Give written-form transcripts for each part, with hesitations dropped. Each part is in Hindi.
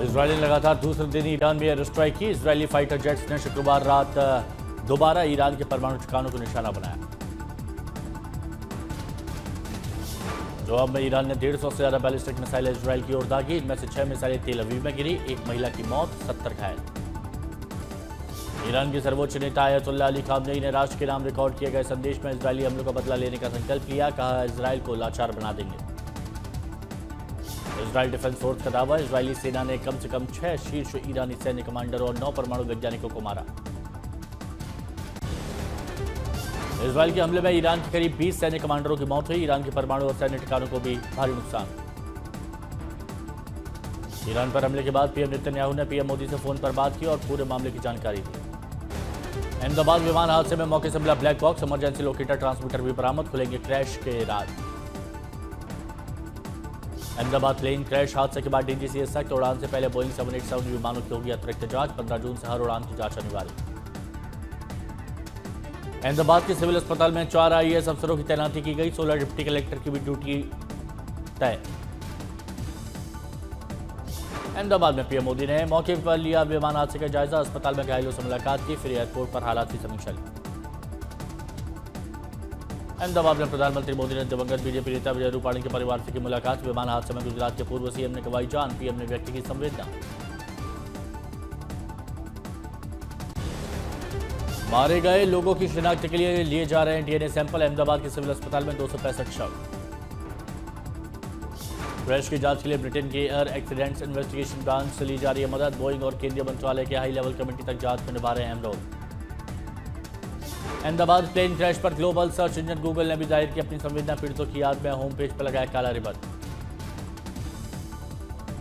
इजराइल ने लगातार दूसरे दिन ईरान में एयर स्ट्राइक की। इजरायली फाइटर जेट्स ने शुक्रवार रात दोबारा ईरान के परमाणु ठिकानों को निशाना बनाया। जवाब में ईरान ने 150 से ज्यादा बैलिस्टिक मिसाइलें इजराइल की ओर दागी। इनमें से 6 मिसाइलें तेल अवीव में गिरी। एक महिला की मौत, 70 घायल। ईरान के सर्वोच्च नेता अयतुल्लाह अली खामनेई ने राष्ट्र के नाम रिकॉर्ड किए गए संदेश में इजरायली हमलों का बदला लेने का संकल्प लिया। कहा, इजराइल को लाचार बना देंगे। इजराइल डिफेंस फोर्स का दावा, इजरायली सेना ने कम से कम 6 शीर्ष ईरानी सैन्य कमांडर और 9 परमाणु वैज्ञानिकों को मारा। इजराइल के हमले में ईरान के करीब 20 सैन्य कमांडरों की मौत हुई। ईरान के परमाणु और सैन्य ठिकानों को भी भारी नुकसान। ईरान पर हमले के बाद पीएम नेतन्याहू ने पीएम मोदी से फोन पर बात की और पूरे मामले की जानकारी दी। अहमदाबाद विमान हादसे में मौके से मिला black box, emergency locator transmitter भी बरामद। खुलेंगे क्रैश के राज। अहमदाबाद प्लेन क्रैश हादसे के बाद डीजीसीए सख्त, उड़ान से पहले बोइंग 787 विमानों की होगी अतिरिक्त जांच। 15 जून से हर उड़ान की जांच अनिवार्य। अहमदाबाद के सिविल अस्पताल में 4 आईएएस अफसरों की तैनाती की गई। 16 डिप्टी कलेक्टर की भी ड्यूटी तय। अहमदाबाद में पीएम मोदी ने मौके पर लिया विमान हादसे का जायजा। अस्पताल में घायलों से मुलाकात की, फिर एयरपोर्ट पर हालात की समीक्षा ली। अहमदाबाद में प्रधानमंत्री मोदी ने दिवंगत बीजेपी नेता विजय रूपाणी के परिवार से की मुलाकात। विमान हादसे में गुजरात के पूर्व सीएम ने गंवाई जान, पीएम ने व्यक्त की संवेदना। मारे गए लोगों की शिनाख्त के लिए जा रहे हैं डीएनए सैंपल। अहमदाबाद के सिविल अस्पताल में 265 शव। क्रैश की जांच के लिए ब्रिटेन के एयर एक्सीडेंट्स इन्वेस्टिगेशन ब्रांच से ली जा रही है मदद। बोइंग और केंद्रीय मंत्रालय के हाई लेवल कमेटी तक जांच में निभा रहे हैं अहम रोल। अहमदाबाद प्लेन क्रैश पर ग्लोबल सर्च इंजन गूगल ने भी जाहिर की अपनी संवेदना। पीड़ितों की याद में होम पेज पर लगाया काला रिबन।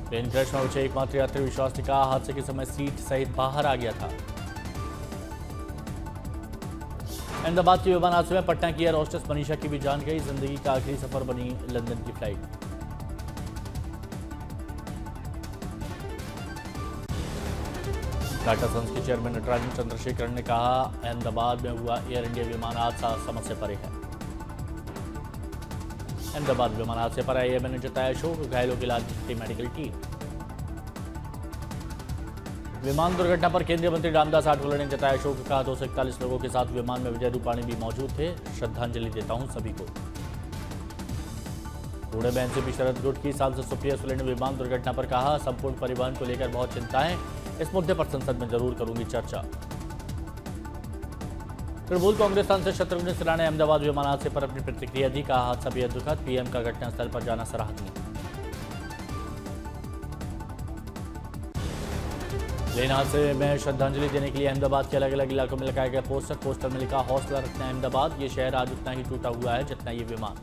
प्लेन क्रैश में उठे एकमात्र यात्री विश्वास ने कहा, हादसे के समय सीट सहित बाहर आ गया था। अहमदाबाद के विमान हादसे में पटना की एयर होस्टेस मनीषा की भी जान गई। जिंदगी का आखिरी सफर बनी लंदन की फ्लाइट। टाटा सन्स के चेयरमैन नटराजन चंद्रशेखर ने कहा, अहमदाबाद में हुआ एयर इंडिया विमान हादसा समझ से परे है। अहमदाबाद विमान हादसे पर आईएमए ने जताया शोक, घायलों के इलाज की मेडिकल टीम। विमान दुर्घटना पर केंद्रीय मंत्री रामदास आठवले ने जताया शोक। कहा, 241 लोगों के साथ विमान में विजय रूपाणी भी मौजूद थे। श्रद्धांजलि देता हूं सभी को। पुणे में एनसीपी शरद गुट की सांसद सुप्रिया सुले ने विमान दुर्घटना पर कहा, संपूर्ण परिवहन को लेकर बहुत चिंता है। इस मुद्दे पर संसद में जरूर करूंगी चर्चा। तृणमूल कांग्रेस सांसद शत्रुघ्न सिन्हा ने अहमदाबाद विमान हादसे पर अपनी प्रतिक्रिया दी। कहा, हादसा बेहद दुखद, पीएम का घटनास्थल पर जाना सराहनीय। प्लेन हादसे में श्रद्धांजलि देने के लिए अहमदाबाद के अलग अलग इलाकों में लगाए गए पोस्टर में लिखा, हौसला रखना अहमदाबाद, ये शहर आज उतना ही टूटा हुआ है जितना ये विमान।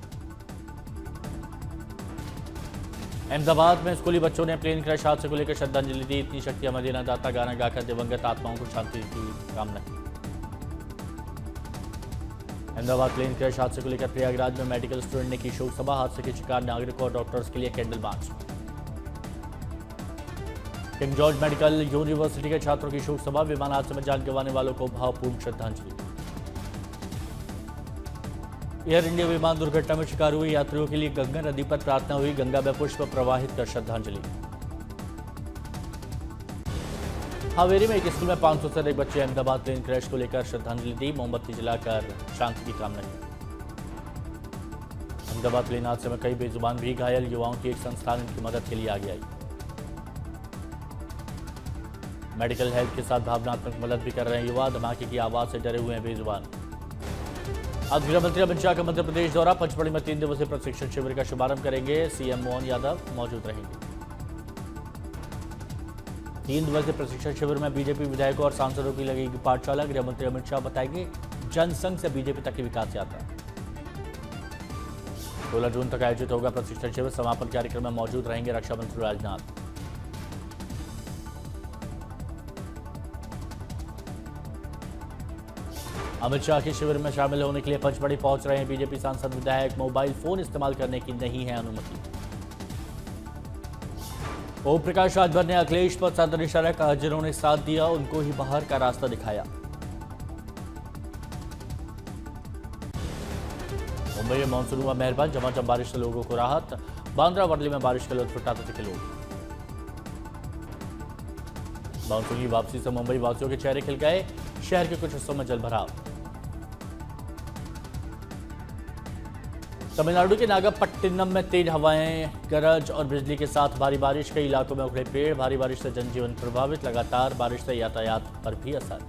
अहमदाबाद में स्कूली बच्चों ने प्लेन क्रैश हादसे को लेकर श्रद्धांजलि दी। इतनी शक्ति हमें देना दाता गाना गाकर दिवंगत आत्माओं को शांति की कामना की। अहमदाबाद प्लेन क्रैश हादसे को लेकर प्रयागराज में मेडिकल स्टूडेंट ने की शोक सभा। हादसे के शिकार नागरिकों और डॉक्टर्स के लिए candle march. King George medical university के छात्रों की शोक सभा। विमान हादसे में जान गंवाने वालों को भावपूर्ण श्रद्धांजलि। एयर इंडिया विमान दुर्घटना में शिकार हुए यात्रियों के लिए गंगा नदी पर प्रार्थना हुई। गंगा में पुष्प प्रवाहित कर श्रद्धांजलि। हावेरी में एक स्कूल में 500 से अधिक बच्चे अहमदाबाद प्लेन क्रैश को लेकर श्रद्धांजलि दी। मोमबत्ती जलाकर शांति की कामना की। अहमदाबाद प्लेन हादसे में कई बेजुबान भी घायल। युवाओं की एक संस्थान इनकी मदद के लिए आगे आई। मेडिकल हेल्प के साथ भावनात्मक मदद भी कर रहे हैं युवा। धमाके की आवाज से डरे हुए हैं बेजुबान। आज गृह मंत्री अमित शाह का मध्य प्रदेश दौरा। पंचमढ़ी में 3 दिवसीय प्रशिक्षण शिविर का शुभारंभ करेंगे। सीएम मोहन यादव मौजूद रहेंगे। 3 दिवसीय प्रशिक्षण शिविर में बीजेपी विधायकों और सांसदों की लगेगी पाठशाला। गृह मंत्री अमित शाह बताएंगे जनसंघ से बीजेपी तक की विकास यात्रा। 16 जून तक आयोजित होगा प्रशिक्षण शिविर। समापन कार्यक्रम में मौजूद रहेंगे रक्षा मंत्री राजनाथ। अमित शाह के शिविर में शामिल होने के लिए पंचमढ़ी पहुंच रहे हैं बीजेपी सांसद विधायक। मोबाइल फोन इस्तेमाल करने की नहीं है अनुमति। ओम प्रकाश राजभर ने अखिलेश पर साधा निशाना। कहा, जिन्होंने साथ दिया उनको ही बाहर का रास्ता दिखाया। मुंबई में मानसून हुआ मेहरबान। झमाझम बारिश से लोगों को राहत। बांद्रा वर्ली में बारिश का लुत्फ उठाते थे लोग। मानसून की वापसी से मुंबई वासियों के चेहरे खिल गए, शहर के कुछ हिस्सों में जलभराव। तमिलनाडु के नागपट्टिनम में तेज हवाएं, गरज और बिजली के साथ भारी बारिश, कई इलाकों में उखड़े पेड़, भारी बारिश से जनजीवन प्रभावित, लगातार बारिश से यातायात पर भी असर।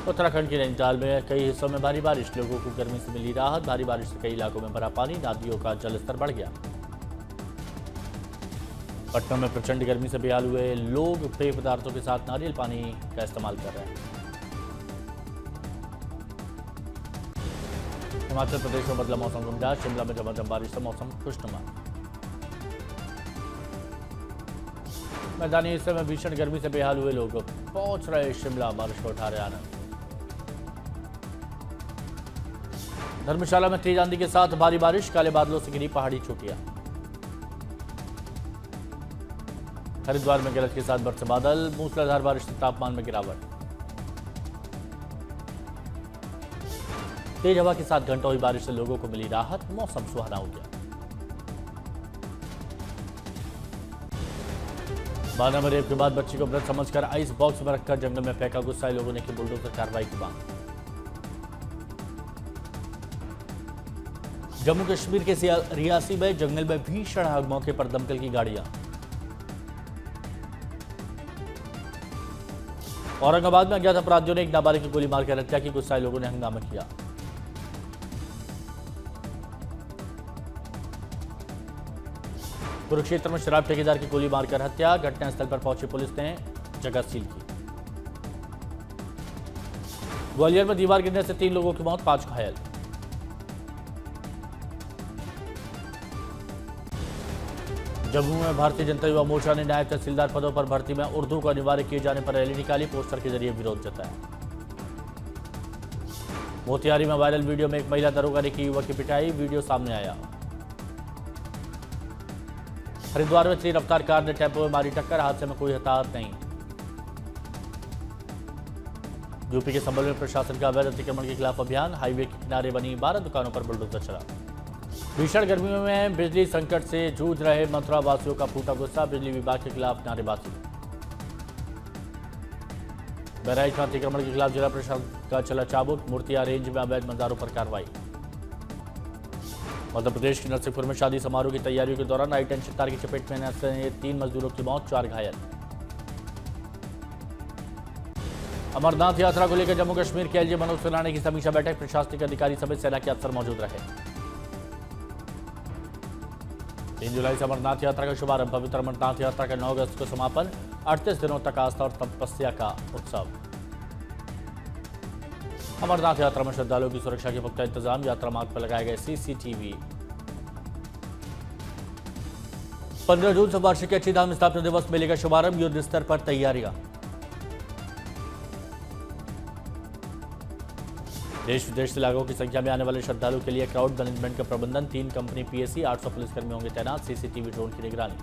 उत्तराखंड के नैनीताल में कई हिस्सों में भारी बारिश, लोगों को गर्मी से मिली राहत, भारी बारिश से कई इलाकों में भरा पानी, नदियों का जलस्तर बढ़ गया। पटना में प्रचंड गर्मी से बेहाल हुए लोग पेय पदार्थों के साथ नारियल पानी का इस्तेमाल कर रहे हैं। हिमाचल प्रदेश में बदला मौसम का मिजाज, शिमला में झमाझम बारिश से मौसम खुशनुमा। मैदानी हिस्से में भीषण गर्मी से बेहाल हुए लोग पहुंच रहे शिमला, बारिश को उठा रहे आनंद। धर्मशाला में तेज आंधी के साथ भारी बारिश, काले बादलों से घिरी पहाड़ी चोटियां। हरिद्वार में गरज के साथ बरसे बादल, मूसलाधार बारिश से तापमान में गिरावट। तेज हवा के साथ घंटों हुई बारिश से लोगों को मिली राहत, मौसम सुहाना हो गया। बाना में रेप के बाद बच्ची को मृत समझकर आइस बॉक्स में रखकर जंगल में फेंका, गुस्साए लोगों ने की बुलडोजर कार्रवाई की मांग। जम्मू कश्मीर के रियासी में जंगल में भीषण आग, मौके पर दमकल की गाड़ियां। औरंगाबाद में अज्ञात अपराधियों ने एक नाबालिग की गोली मारकर हत्या की, गुस्साए लोगों ने हंगामा किया। कुरुक्षेत्र में शराब ठेकेदार की गोली मारकर हत्या, घटनास्थल पर पहुंची पुलिस ने जगह सील की। ग्वालियर में दीवार गिरने से 3 लोगों की मौत, 5 घायल। जम्मू में भारतीय जनता युवा मोर्चा ने नायब तहसीलदार पदों पर भर्ती में उर्दू को अनिवार्य किए जाने पर रैली निकाली, पोस्टर के जरिए विरोध जताया। मोतिहारी में वायरल वीडियो में एक महिला दरोगा ने की युवक की पिटाई, वीडियो सामने आया। हरिद्वार में 3 रफ्तार कार ने टेम्पो में मारी टक्कर, हादसे में कोई हताहत नहीं। यूपी के संभल में प्रशासन का अवैध अतिक्रमण के खिलाफ अभियान, हाईवे के किनारे बनी 12 दुकानों पर बुलडोजर चला। भीषण गर्मियों में बिजली संकट से जूझ रहे मथुरा वासियों का फूटा गुस्सा, बिजली विभाग के खिलाफ नारेबाजी। बहराइच में अतिक्रमण के खिलाफ जिला प्रशासन का चला चाबुक, मूर्तिया रेंज में अवैध मज़ारों पर कार्रवाई। मध्य प्रदेश के नरसिंहपुर में शादी समारोह की तैयारियों के दौरान हाई टेंशन तार की चपेट में आने से 3 मजदूरों की मौत, 4 घायल। अमरनाथ यात्रा को लेकर जम्मू कश्मीर के एलजी मनोज सिन्हा की समीक्षा बैठक, प्रशासनिक अधिकारी समेत सेना के अफसर मौजूद रहे। 3 जुलाई से अमरनाथ यात्रा का शुभारंभ, पवित्र अमरनाथ यात्रा का 9 अगस्त को समापन, 38 दिनों तक आस्था और तपस्या का उत्सव। अमरनाथ यात्रा में श्रद्धालुओं की सुरक्षा के पुख्ता इंतजाम, यात्रा मार्ग पर लगाए गए सीसीटीवी। 15 जून से वार्षिक अच्छीधाम स्थापना दिवस मेले का शुभारंभ, युद्ध स्तर पर तैयारियां। देश विदेश से लाखों की संख्या में आने वाले श्रद्धालुओं के लिए क्राउड मैनेजमेंट का प्रबंधन, 3 कंपनी पीएससी, 800 पुलिसकर्मी होंगे तैनात, सीसीटीवी ड्रोन की निगरानी।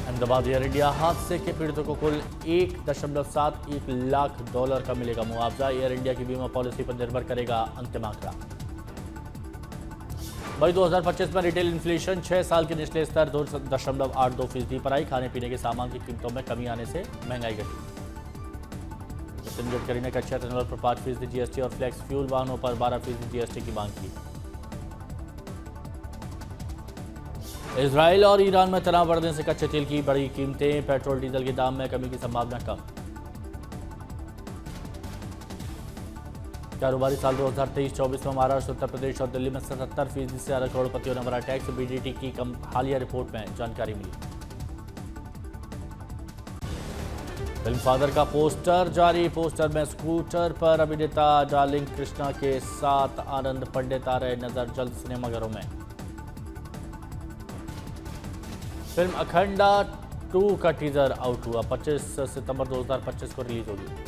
अहमदाबाद एयर इंडिया हादसे के पीड़ितों को कुल $1.71 लाख का मिलेगा मुआवजा, एयर इंडिया की बीमा पॉलिसी पर निर्भर करेगा अंतिम आंकड़ा। मई 2025 में रिटेल इन्फ्लेशन 6 साल के निचले स्तर 2.82% पर आई, खाने पीने के सामान की कीमतों में कमी आने से महंगाई घटी। नितिन गडकरी ने कच्चे तेल पर 5% जीएसटी और फ्लेक्स फ्यूल वाहनों पर 12% जीएसटी की मांग की। इजराइल और ईरान में तनाव बढ़ने से कच्चे तेल की बढ़ी कीमतें, पेट्रोल डीजल के दाम में कमी की संभावना कम। कारोबारी साल 2023-24 में महाराष्ट्र, उत्तर प्रदेश और दिल्ली में 77% से ज्यादा करोड़पतियों ने भरा टैक्स, बीडीटी की हालिया रिपोर्ट में जानकारी मिली। फिल्म फादर का पोस्टर जारी, पोस्टर में स्कूटर पर अभिनेता डार्लिंग कृष्णा के साथ आनंद पंडित आ रहे नजर, जल्द सिनेमाघरों में। फिल्म अखंडा 2 का टीजर आउट हुआ, 25 सितंबर 2025 को रिलीज होगी।